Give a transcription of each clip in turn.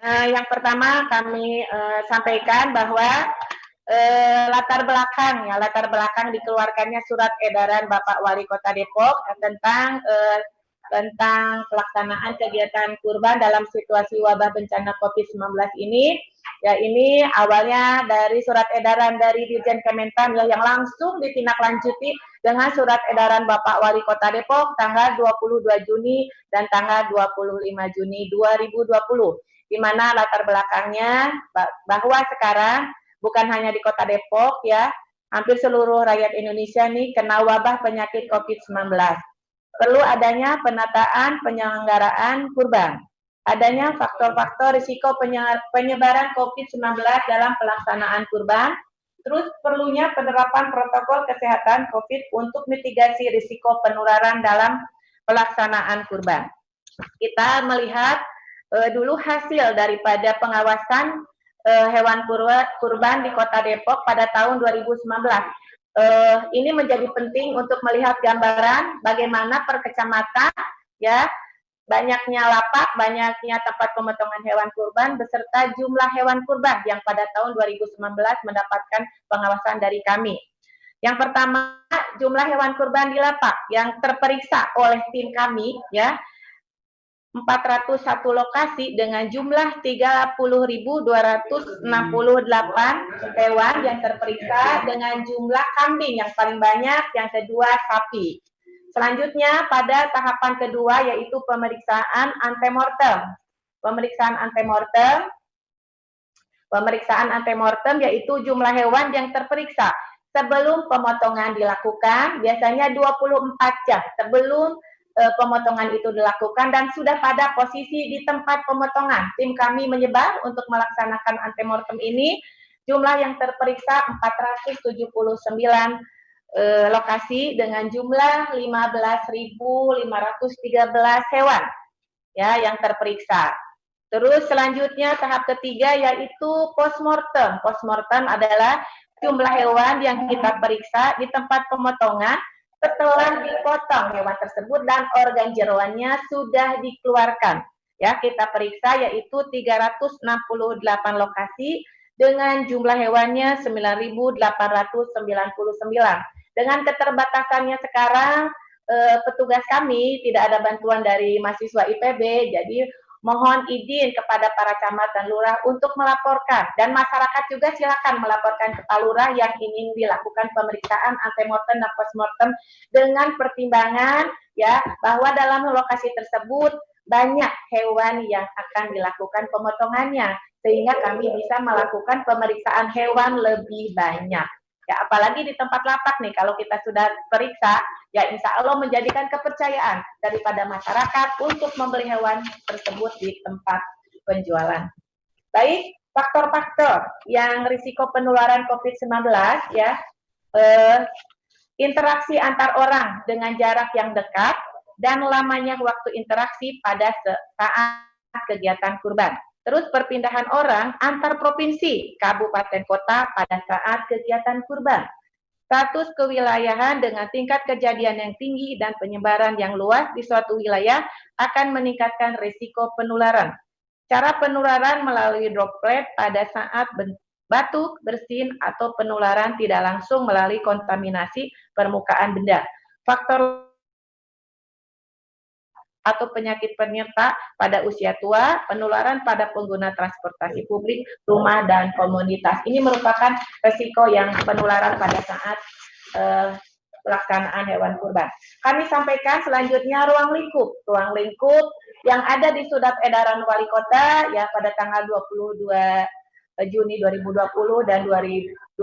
Yang pertama kami sampaikan bahwa latar belakang dikeluarkannya surat edaran Bapak Wali Kota Depok tentang pelaksanaan kegiatan kurban dalam situasi wabah bencana COVID-19 ini. Ya, ini awalnya dari surat edaran dari Dirjen Kementan yang langsung ditindaklanjuti dengan surat edaran Bapak Wali Kota Depok tanggal 22 Juni dan tanggal 25 Juni 2020. Di mana latar belakangnya bahwa sekarang bukan hanya di Kota Depok ya, hampir seluruh rakyat Indonesia nih kena wabah penyakit COVID-19. Perlu adanya penataan penyelenggaraan kurban. Adanya faktor-faktor risiko penyebaran COVID-19 dalam pelaksanaan kurban. Terus perlunya penerapan protokol kesehatan COVID untuk mitigasi risiko penularan dalam pelaksanaan kurban. Kita melihat dulu hasil daripada pengawasan hewan kurban di Kota Depok pada tahun 2019. Ini menjadi penting untuk melihat gambaran bagaimana per kecamatan ya, banyaknya lapak, banyaknya tempat pemotongan hewan kurban beserta jumlah hewan kurban yang pada tahun 2019 mendapatkan pengawasan dari kami. Yang pertama, jumlah hewan kurban di lapak yang terperiksa oleh tim kami ya, 401 lokasi dengan jumlah 30.268 hewan yang terperiksa dengan jumlah kambing yang paling banyak, yang kedua sapi. Selanjutnya pada tahapan kedua yaitu pemeriksaan antemortem. Pemeriksaan antemortem yaitu jumlah hewan yang terperiksa sebelum pemotongan dilakukan, biasanya 24 jam sebelum pemotongan itu dilakukan dan sudah pada posisi di tempat pemotongan. Tim kami menyebar untuk melaksanakan antemortem ini. Jumlah yang terperiksa 479 lokasi dengan jumlah 15.513 hewan ya yang terperiksa. Terus selanjutnya tahap ketiga yaitu postmortem. Postmortem adalah jumlah hewan yang kita periksa di tempat pemotongan setelah dipotong hewan tersebut dan organ jeroannya sudah dikeluarkan. Ya, kita periksa yaitu 368 lokasi dengan jumlah hewannya 9.899. Dengan keterbatasannya sekarang petugas kami tidak ada bantuan dari mahasiswa IPB, jadi mohon izin kepada para camat dan lurah untuk melaporkan, dan masyarakat juga silakan melaporkan ke Pak Lurah yang ingin dilakukan pemeriksaan antemortem dan postmortem dengan pertimbangan ya bahwa dalam lokasi tersebut banyak hewan yang akan dilakukan pemotongannya sehingga kami bisa melakukan pemeriksaan hewan lebih banyak. Ya, apalagi di tempat lapak nih, kalau kita sudah periksa, ya insya Allah menjadikan kepercayaan daripada masyarakat untuk membeli hewan tersebut di tempat penjualan. Baik, faktor-faktor yang risiko penularan COVID-19 ya, interaksi antar orang dengan jarak yang dekat dan lamanya waktu interaksi pada saat kegiatan kurban. Terus perpindahan orang antar provinsi, kabupaten kota pada saat kegiatan kurban. Status kewilayahan dengan tingkat kejadian yang tinggi dan penyebaran yang luas di suatu wilayah akan meningkatkan risiko penularan. Cara penularan melalui droplet pada saat batuk, bersin, atau penularan tidak langsung melalui kontaminasi permukaan benda. Faktor atau penyakit penyerta pada usia tua, penularan pada pengguna transportasi publik, rumah, dan komunitas. Ini merupakan resiko yang penularan pada saat pelaksanaan hewan kurban. Kami sampaikan selanjutnya ruang lingkup. Ruang lingkup yang ada di surat edaran wali kota ya pada tanggal 22 Juni 2020 dan 25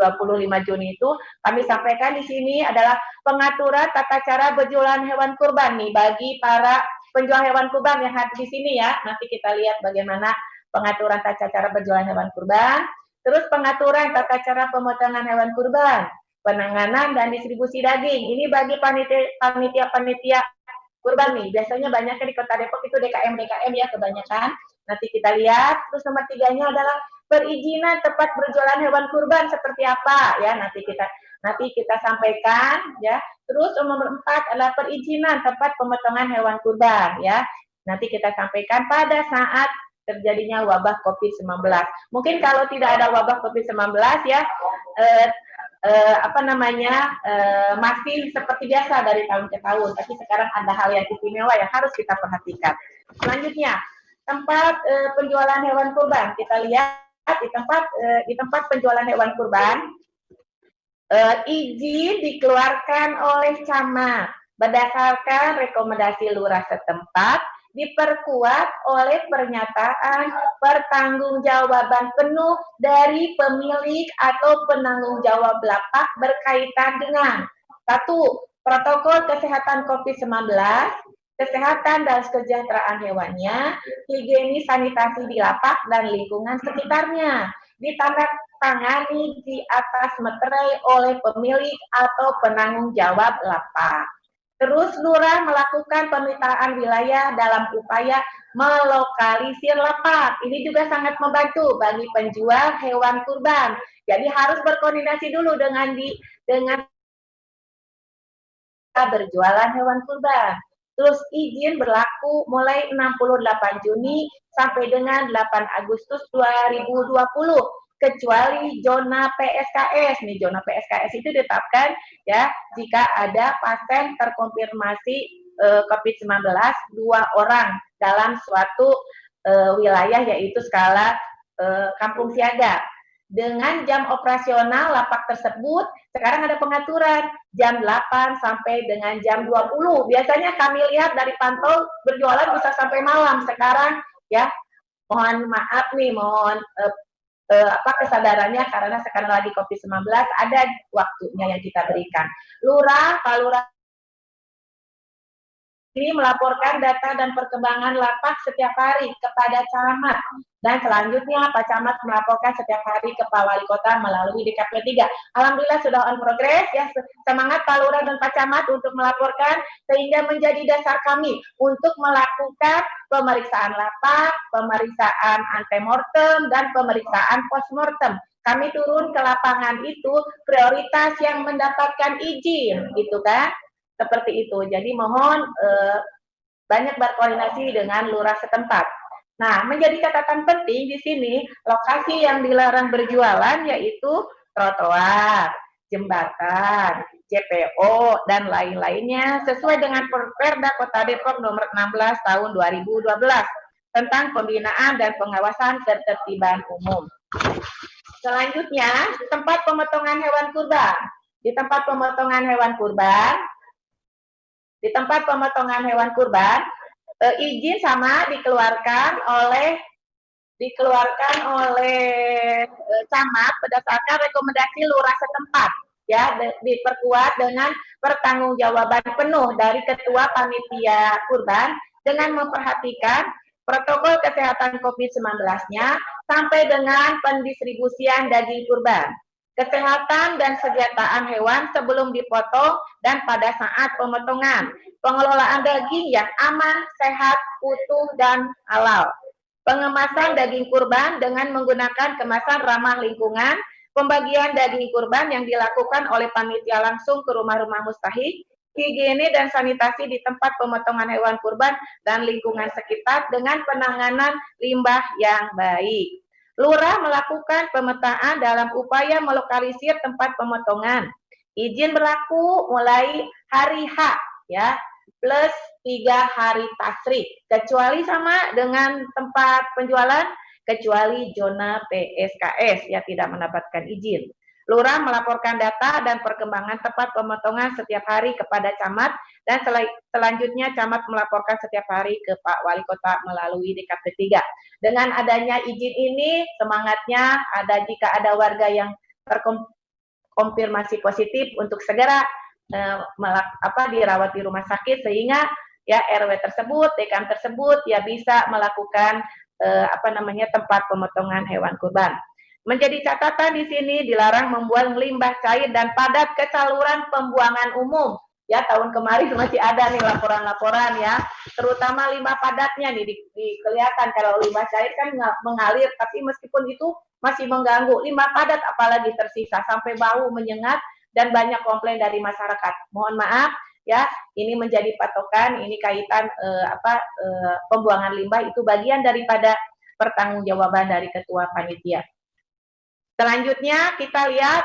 Juni itu kami sampaikan di sini adalah pengaturan tata cara berjualan hewan kurban nih bagi para penjual hewan kurban yang hadir di sini ya. Nanti kita lihat bagaimana pengaturan tata cara berjualan hewan kurban. Terus pengaturan tata cara pemotongan hewan kurban, penanganan dan distribusi daging. Ini bagi panitia kurban nih. Biasanya banyaknya di Kota Depok itu DKM ya kebanyakan. Nanti kita lihat. Terus nomor 3-nya adalah perizinan tempat berjualan hewan kurban seperti apa ya. Nanti kita sampaikan ya. Terus nomor 4 adalah perizinan tempat pemotongan hewan kurban ya. Nanti kita sampaikan pada saat terjadinya wabah COVID-19. Mungkin kalau tidak ada wabah COVID-19 ya masih seperti biasa dari tahun ke tahun, tapi sekarang ada hal yang istimewa yang harus kita perhatikan. Selanjutnya, tempat penjualan hewan kurban. Kita lihat di tempat penjualan hewan kurban, izin dikeluarkan oleh camat berdasarkan rekomendasi lurah setempat, diperkuat oleh pernyataan pertanggungjawaban penuh dari pemilik atau penanggung jawab lapak berkaitan dengan 1. Protokol kesehatan COVID-19, kesehatan dan kesejahteraan hewannya, higienis sanitasi di lapak dan lingkungan sekitarnya, ditandatangani di atas materai oleh pemilik atau penanggung jawab lapak. Terus lurah melakukan pemetaan wilayah dalam upaya melokalisir lapak. Ini juga sangat membantu bagi penjual hewan kurban. Jadi harus berkoordinasi dulu dengan berjualan hewan kurban. Terus izin berlaku mulai 68 Juni sampai dengan 8 Agustus 2020. Kecuali zona PSKS. Nih, zona PSKS itu ditetapkan ya jika ada pasien terkonfirmasi COVID-19 2 orang dalam suatu wilayah, yaitu skala kampung siaga. Dengan jam operasional lapak tersebut sekarang ada pengaturan jam 8 sampai dengan jam 20. Biasanya kami lihat dari pantau berjualan bisa sampai malam. Sekarang ya mohon maaf nih, mohon kesadarannya karena sekarang lagi COVID-19, ada waktunya yang kita berikan. Pak Lurah ini melaporkan data dan perkembangan lapak setiap hari kepada camat, dan selanjutnya Pak Camat melaporkan setiap hari ke Pak Wali Kota melalui DKP 3. Alhamdulillah sudah on progress ya. Semangat Pak Lurah dan Pak Camat untuk melaporkan sehingga menjadi dasar kami untuk melakukan pemeriksaan lapak, pemeriksaan antemortem, dan pemeriksaan postmortem. Kami turun ke lapangan itu prioritas yang mendapatkan izin, gitu kan? Seperti itu. Jadi mohon banyak berkoordinasi dengan lurah setempat. Nah, menjadi catatan penting di sini, lokasi yang dilarang berjualan yaitu trotoar, jembatan, JPO, dan lain-lainnya sesuai dengan Perda Kota Depok nomor 16 tahun 2012 tentang pembinaan dan pengawasan ketertiban umum. Selanjutnya, tempat pemotongan hewan kurban. Di tempat pemotongan hewan kurban, izin sama dikeluarkan oleh camat berdasarkan rekomendasi lurah setempat, ya, diperkuat dengan pertanggungjawaban penuh dari ketua panitia kurban dengan memperhatikan protokol kesehatan COVID-19-nya sampai dengan pendistribusian daging kurban, kesehatan dan kesejahteraan hewan sebelum dipotong dan pada saat pemotongan, pengelolaan daging yang aman, sehat, utuh, dan halal, pengemasan daging kurban dengan menggunakan kemasan ramah lingkungan, pembagian daging kurban yang dilakukan oleh panitia langsung ke rumah-rumah mustahik, higiene dan sanitasi di tempat pemotongan hewan kurban dan lingkungan sekitar dengan penanganan limbah yang baik. Lurah melakukan pemetaan dalam upaya melokalisir tempat pemotongan. Izin berlaku mulai hari H, ya, plus 3 hari tasrik, kecuali sama dengan tempat penjualan, kecuali zona PSKS, ya, tidak mendapatkan izin. Lurah melaporkan data dan perkembangan tempat pemotongan setiap hari kepada camat, dan selanjutnya camat melaporkan setiap hari ke Pak Wali Kota melalui DKP 3. Dengan adanya izin ini, semangatnya ada jika ada warga yang terkonfirmasi positif untuk segera dirawat di rumah sakit, sehingga ya RW tersebut, TKM tersebut ya bisa melakukan tempat pemotongan hewan kurban. Menjadi catatan di sini, dilarang membuang limbah cair dan padat ke saluran pembuangan umum. Ya, tahun kemarin masih ada nih laporan-laporan ya, terutama limbah padatnya nih kelihatan. Kalau limbah cair kan mengalir, tapi meskipun itu masih mengganggu. Limbah padat apalagi tersisa sampai bau menyengat dan banyak komplain dari masyarakat. Mohon maaf ya, ini menjadi patokan, ini kaitan pembuangan limbah itu bagian daripada pertanggungjawaban dari ketua panitia. Selanjutnya kita lihat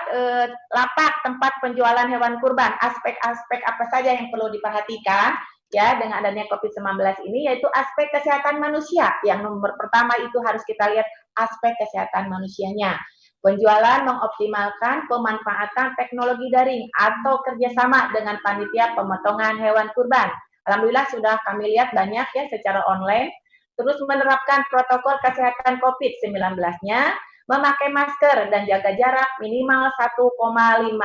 lapak tempat penjualan hewan kurban. Aspek-aspek apa saja yang perlu diperhatikan ya dengan adanya COVID-19 ini, yaitu aspek kesehatan manusia. Yang nomor pertama itu harus kita lihat aspek kesehatan manusianya. Penjualan mengoptimalkan pemanfaatan teknologi daring atau kerjasama dengan panitia pemotongan hewan kurban. Alhamdulillah sudah kami lihat banyak ya secara online. Terus menerapkan protokol kesehatan COVID-19-nya, memakai masker dan jaga jarak minimal 1,5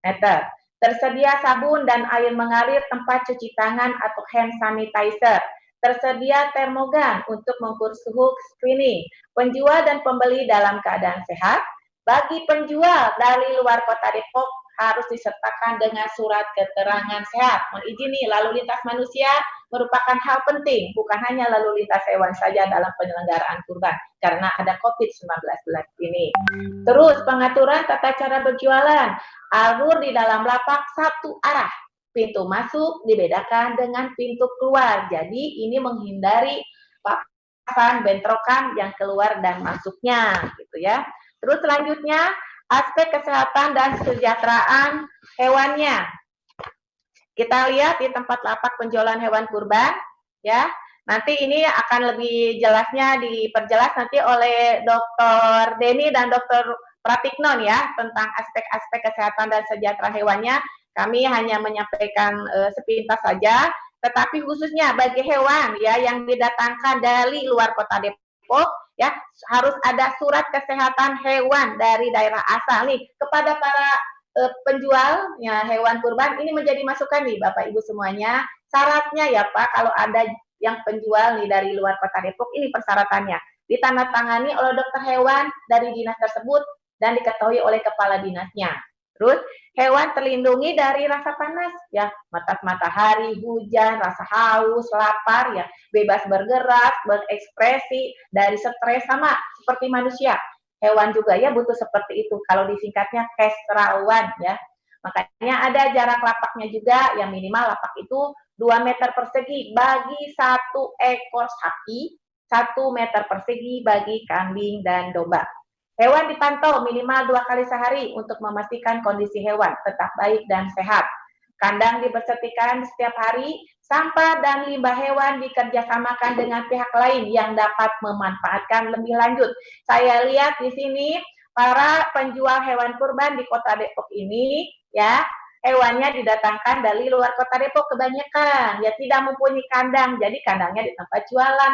meter. Tersedia sabun dan air mengalir tempat cuci tangan atau hand sanitizer. Tersedia termogan untuk mengukur suhu screening. Penjual dan pembeli dalam keadaan sehat. Bagi penjual dari luar kota Depok harus disertakan dengan surat keterangan sehat. Mohon izin nih, lalu lintas manusia merupakan hal penting, bukan hanya lalu lintas hewan saja dalam penyelenggaraan kurban, karena ada COVID-19 ini. Terus pengaturan tata cara berjualan, alur di dalam lapak satu arah, pintu masuk dibedakan dengan pintu keluar, jadi ini menghindari papasan bentrokan yang keluar dan masuknya, gitu ya. Terus selanjutnya aspek kesehatan dan kesejahteraan hewannya. Kita lihat di tempat lapak penjualan hewan kurban, ya. Nanti ini akan lebih jelasnya diperjelas nanti oleh Dr. Denny dan Dr. Pratiknon ya tentang aspek-aspek kesehatan dan kesejahteraan hewannya. Kami hanya menyampaikan sepintas saja, tetapi khususnya bagi hewan ya yang didatangkan dari luar kota Depok ya harus ada surat kesehatan hewan dari daerah asal nih kepada para penjual ya hewan kurban. Ini menjadi masukan nih Bapak Ibu semuanya. Syaratnya ya Pak, kalau ada yang penjual nih dari luar kota Depok, ini persyaratannya ditandatangani oleh dokter hewan dari dinas tersebut dan diketahui oleh kepala dinasnya. Terus hewan terlindungi dari rasa panas ya, matahari, hujan, rasa haus, lapar ya, bebas bergerak, berekspresi, dari stres sama seperti manusia. Hewan juga ya butuh seperti itu. Kalau disingkatnya kestrawan ya. Makanya ada jarak lapaknya juga yang minimal lapak itu 2 meter persegi bagi 1 ekor sapi, 1 meter persegi bagi kambing dan domba. Hewan dipantau minimal 2 kali sehari untuk memastikan kondisi hewan tetap baik dan sehat. Kandang dibersihkan setiap hari, sampah dan limbah hewan dikerjasamakan dengan pihak lain yang dapat memanfaatkan lebih lanjut. Saya lihat di sini para penjual hewan kurban di kota Depok ini, ya, hewannya didatangkan dari luar kota Depok kebanyakan, ya tidak mempunyai kandang, jadi kandangnya di tempat jualan.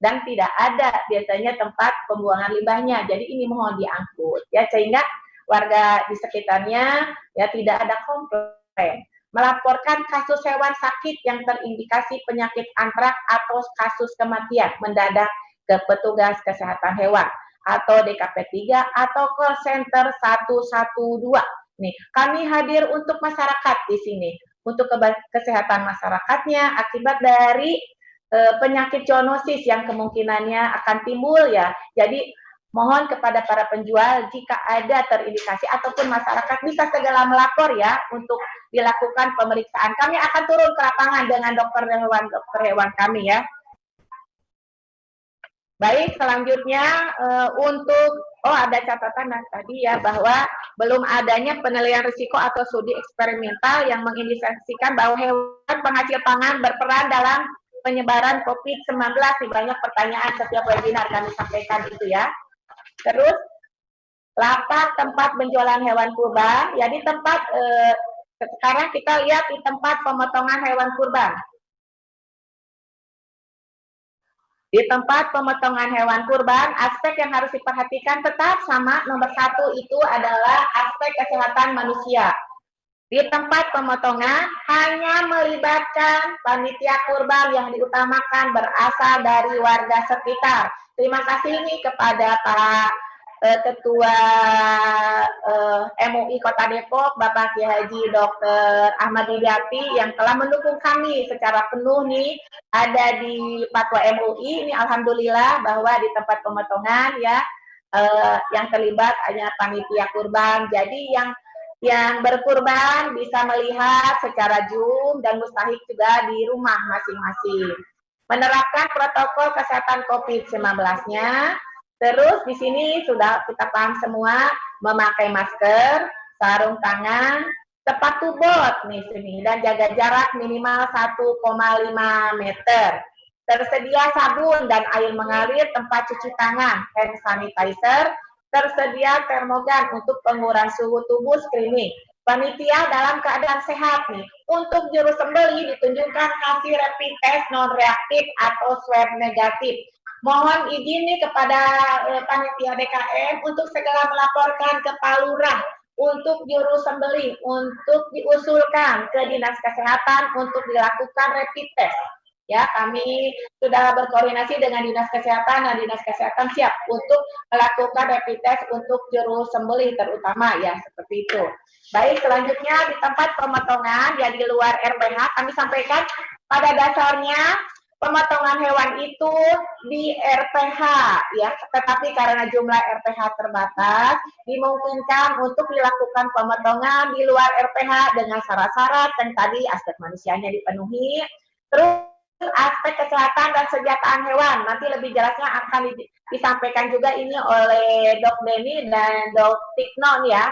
Dan tidak ada biasanya tempat pembuangan limbahnya, jadi ini mohon diangkut ya sehingga warga di sekitarnya ya tidak ada komplain. Melaporkan kasus hewan sakit yang terindikasi penyakit antrak atau kasus kematian mendadak ke petugas kesehatan hewan atau DKP 3 atau call center 112. Nih, kami hadir untuk masyarakat di sini untuk kesehatan masyarakatnya akibat dari penyakit zoonosis yang kemungkinannya akan timbul ya. Jadi mohon kepada para penjual jika ada terindikasi ataupun masyarakat bisa segera melapor ya untuk dilakukan pemeriksaan. Kami akan turun ke lapangan dengan dokter hewan kami ya. Baik, selanjutnya untuk ada catatan tadi ya bahwa belum adanya penilaian risiko atau studi eksperimental yang mengindikasikan bahwa hewan penghasil pangan berperan dalam penyebaran COVID-19. Banyak pertanyaan setiap webinar kami sampaikan itu ya. Terus lapak tempat penjualan hewan kurban, ya di tempat sekarang kita lihat di tempat pemotongan hewan kurban. Di tempat pemotongan hewan kurban, aspek yang harus diperhatikan tetap sama. Nomor 1 itu adalah aspek kesehatan manusia. Di tempat pemotongan hanya melibatkan panitia kurban yang diutamakan berasal dari warga sekitar. Terima kasih nih kepada Pak Ketua MUI Kota Depok, Bapak Kiai Haji Dr. Ahmad Widyati yang telah mendukung kami secara penuh nih ada di Fatwa MUI. Ini alhamdulillah bahwa di tempat pemotongan ya yang terlibat hanya panitia kurban. Jadi yang berkurban bisa melihat secara Zoom dan mustahik juga di rumah masing-masing. menerapkan protokol kesehatan COVID-19-nya. Terus di sini sudah kita paham semua, memakai masker, sarung tangan, sepatu bot nih sini, dan jaga jarak minimal 1,5 meter. Tersedia sabun dan air mengalir, tempat cuci tangan, hand sanitizer, tersedia termogan untuk pengurangan suhu tubuh, screening. Panitia dalam keadaan sehat nih. Untuk juru sembeli ditunjukkan hasil rapid test non reaktif atau swab negatif. Mohon izin nih kepada panitia DKM untuk segera melaporkan ke Pak Lurah untuk juru sembeli untuk diusulkan ke Dinas Kesehatan untuk dilakukan rapid test. Ya, kami sudah berkoordinasi dengan Dinas Kesehatan dan Dinas Kesehatan siap untuk melakukan rapid test untuk juru sembeli terutama ya, seperti itu. Baik, selanjutnya di tempat pemotongan ya di luar RPH kami sampaikan pada dasarnya pemotongan hewan itu di RPH ya, tetapi karena jumlah RPH terbatas dimungkinkan untuk dilakukan pemotongan di luar RPH dengan syarat-syarat yang tadi aspek manusianya dipenuhi. Terus aspek kesehatan dan kesejahteraan hewan nanti lebih jelasnya akan disampaikan juga ini oleh Dok Denny dan Dok Tiknon ya.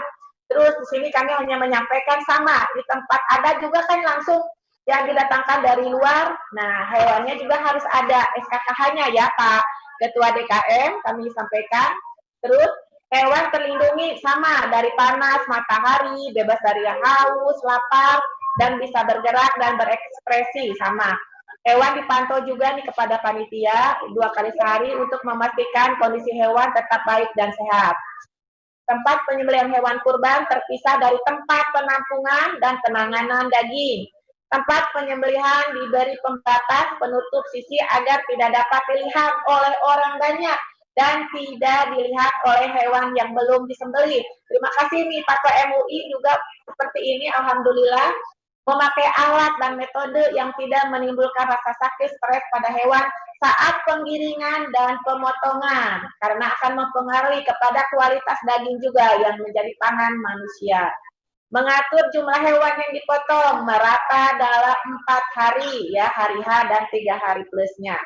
Terus di sini kami hanya menyampaikan sama di tempat ada juga kan langsung yang didatangkan dari luar. Nah, hewannya juga harus ada SKKH-nya ya Pak Ketua DKM kami sampaikan. Terus hewan terlindungi sama dari panas, matahari, bebas dari haus, lapar, dan bisa bergerak dan berekspresi sama. Hewan dipantau juga nih kepada panitia 2 kali sehari untuk memastikan kondisi hewan tetap baik dan sehat. Tempat penyembelihan hewan kurban terpisah dari tempat penampungan dan penanganan daging. Tempat penyembelihan diberi pembatas penutup sisi agar tidak dapat dilihat oleh orang banyak dan tidak dilihat oleh hewan yang belum disembelih. Terima kasih nih Pak MUI juga seperti ini, alhamdulillah. Memakai alat dan metode yang tidak menimbulkan rasa sakit, stres pada hewan saat penggiringan dan pemotongan, karena akan mempengaruhi kepada kualitas daging juga yang menjadi pangan manusia. Mengatur jumlah hewan yang dipotong merata dalam 4 hari, ya, hari H dan 3 hari plusnya.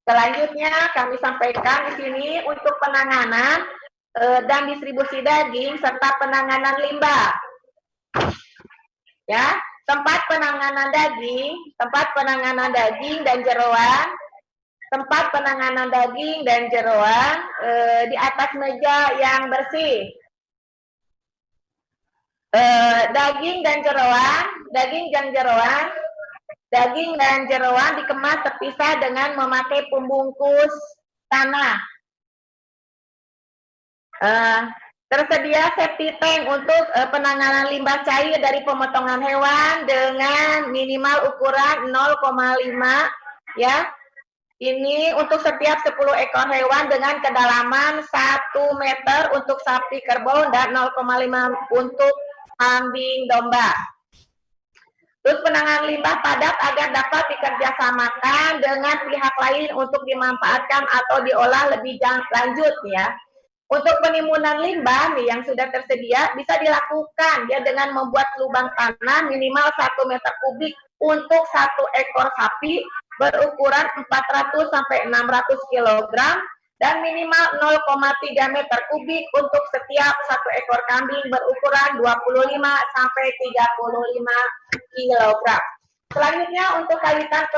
Selanjutnya kami sampaikan di sini untuk penanganan dan distribusi daging serta penanganan limbah. Ya, tempat penanganan daging dan jeroan, tempat penanganan daging dan jeroan di atas meja yang bersih. Daging dan jeroan dikemas terpisah dengan memakai pembungkus tanah. Tersedia safety tank untuk penanganan limbah cair dari pemotongan hewan dengan minimal ukuran 0,5 ya. Ini untuk setiap 10 ekor hewan dengan kedalaman 1 meter untuk sapi kerbau dan 0,5 untuk kambing domba. Terus penanganan limbah padat agar dapat dikerjasamakan dengan pihak lain untuk dimanfaatkan atau diolah lebih lanjut ya. Untuk penimbunan limbah nih yang sudah tersedia bisa dilakukan ya dengan membuat lubang tanah minimal 1 meter kubik untuk 1 ekor sapi berukuran 400 sampai 600 kg dan minimal 0,3 meter kubik untuk setiap 1 ekor kambing berukuran 25 sampai 35 kg. Selanjutnya untuk kaitan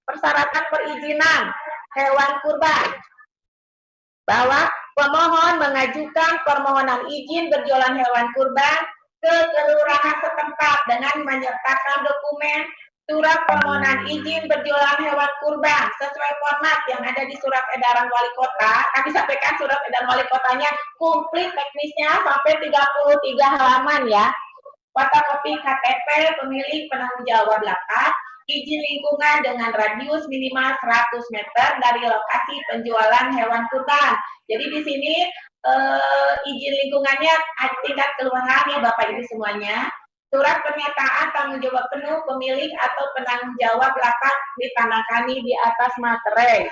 persyaratan perizinan hewan kurban, bahwa pemohon mengajukan permohonan izin berjualan hewan kurban ke kelurahan setempat dengan menyertakan dokumen surat permohonan izin berjualan hewan kurban sesuai format yang ada di surat edaran wali kota. Kami sampaikan surat edaran wali kotanya komplit teknisnya sampai 33 halaman ya. Fotokopi KTP pemilik penanggung jawab lapak, izin lingkungan dengan radius minimal 100 meter dari lokasi penjualan hewan kurban. Jadi di sini izin lingkungannya tingkat kelurahan ya Bapak Ibu semuanya. Surat pernyataan tanggung jawab penuh pemilik atau penanggung jawab lapak ditandatangani di atas materai.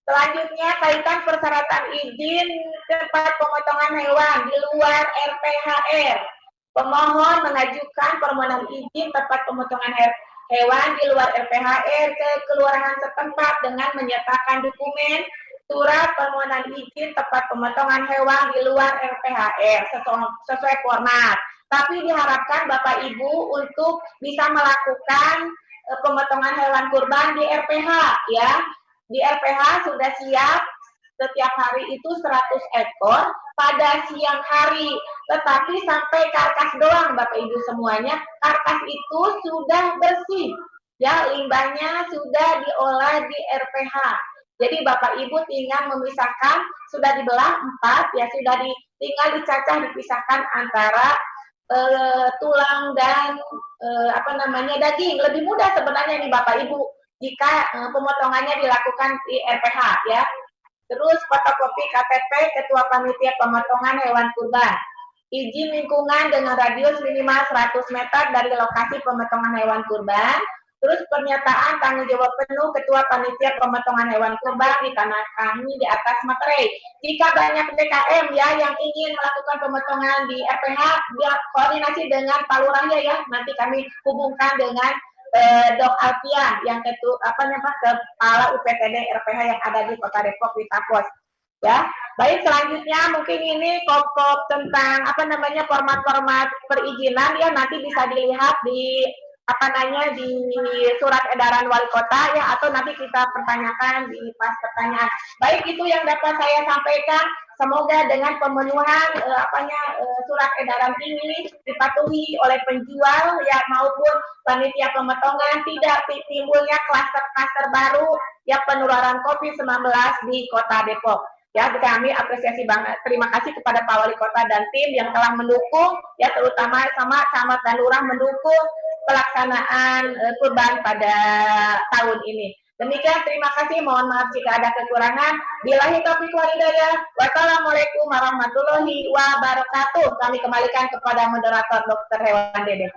Selanjutnya kaitan persyaratan izin tempat pemotongan hewan di luar RPHR. Pemohon mengajukan permohonan izin tempat pemotongan hewan di luar RPHR ke kelurahan setempat dengan menyertakan dokumen surat permohonan izin tempat pemotongan hewan di luar RPHR sesuai format. Tapi diharapkan Bapak Ibu untuk bisa melakukan pemotongan hewan kurban di RPH ya. Di RPH sudah siap setiap hari itu 100 ekor pada siang hari, tetapi sampai karkas doang Bapak Ibu semuanya, karkas itu sudah bersih ya, limbahnya sudah diolah di RPH. Jadi Bapak Ibu tinggal memisahkan, sudah dibelah 4 ya, sudah tinggal dicacah dipisahkan antara tulang dan daging. Lebih mudah sebenarnya nih Bapak Ibu jika pemotongannya dilakukan di RPH ya. Terus fotokopi KTP Ketua Panitia Pemotongan Hewan Kurban. Izin lingkungan dengan radius minimal 100 meter dari lokasi pemotongan hewan kurban. Terus pernyataan tanggung jawab penuh Ketua Panitia Pemotongan Hewan Kurban ditandatangani di atas materai. Jika banyak DKM ya yang ingin melakukan pemotongan di RPH, biar koordinasi dengan Pak Lurahnya ya. Nanti kami hubungkan dengan Dok Alfian yang kepala UPTD RPH yang ada di Kota Depok di Tapos. Ya, baik selanjutnya mungkin ini kop-kop tentang format-format perizinan ya, nanti bisa dilihat di di surat edaran wali kota ya, atau nanti kita pertanyakan di pas pertanyaan. Baik, itu yang dapat saya sampaikan. Semoga dengan pemenuhan surat edaran ini dipatuhi oleh penjual ya maupun panitia pemotongan, tidak timbulnya klaster-klaster baru ya penularan COVID-19 di Kota Depok. Ya, kami apresiasi banget. Terima kasih kepada Pak Wali Kota dan tim yang telah mendukung, ya terutama sama camat dan lurah mendukung pelaksanaan kurban pada tahun ini. Demikian, terima kasih. Mohon maaf jika ada kekurangan. Billahi taufiq wal hidayah. Wassalamualaikum warahmatullahi wabarakatuh. Kami kembalikan kepada moderator Dr. Hewan Dede.